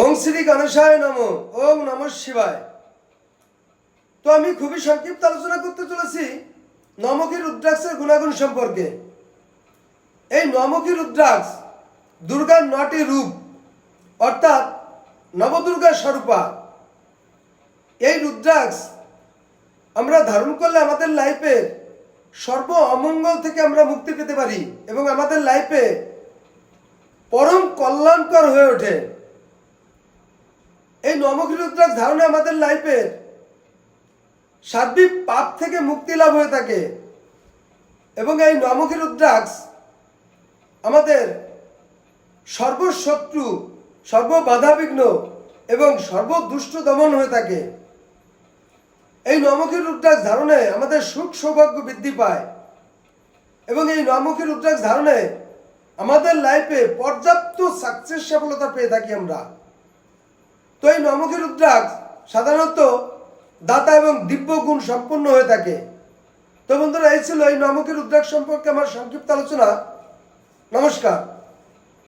ওং শ্রী গণেশায় নমঃ। ওং নমঃ শিবায়। তো আমি খুবই সংক্ষিপ্ত আলোচনা করতে চলেছি নমকি রুদ্রাক্ষের গুণাগুণ সম্পর্কে। এই নমকি রুদ্রাক্ষ দুর্গার ৯টি রূপ, অর্থাৎ নবদুর্গার স্বরূপা। এই রুদ্রাক্ষ আমরা ধারণ করলে আমাদের লাইফে সর্ব অমঙ্গল থেকে আমরা মুক্তি পেতে পারি এবং আমাদের লাইফে পরম কল্যাণকর হয়ে ওঠে। এই নমকি রুদ্রাক্ষ ধারণে আমাদের লাইফে সার্বিক পাপ থেকে মুক্তি লাভ হয়ে থাকে এবং এই নমকি রুদ্রাক্ষ আমাদের সর্বশত্রু, সর্ববাধাবিঘ্ন এবং সর্বদুষ্ট দমন হয়ে থাকে। এই নমকি রুদ্রাক্ষ ধারণে আমাদের সুখ সৌভাগ্য বৃদ্ধি পায় এবং এই নমকি রুদ্রাক্ষ ধারণে আমাদের লাইফে পর্যাপ্ত সাকসেস সফলতা পেয়ে থাকি আমরা। তো এই নমকি রুদ্রাক্ষ সাধারণত দাতা এবং দিব্য গুণ সম্পন্ন হয়ে থাকে। তো বন্ধুরা, এই ছিল এই নমকি রুদ্রাক্ষ সম্পর্কে আমার সংক্ষিপ্ত আলোচনা। নমস্কার।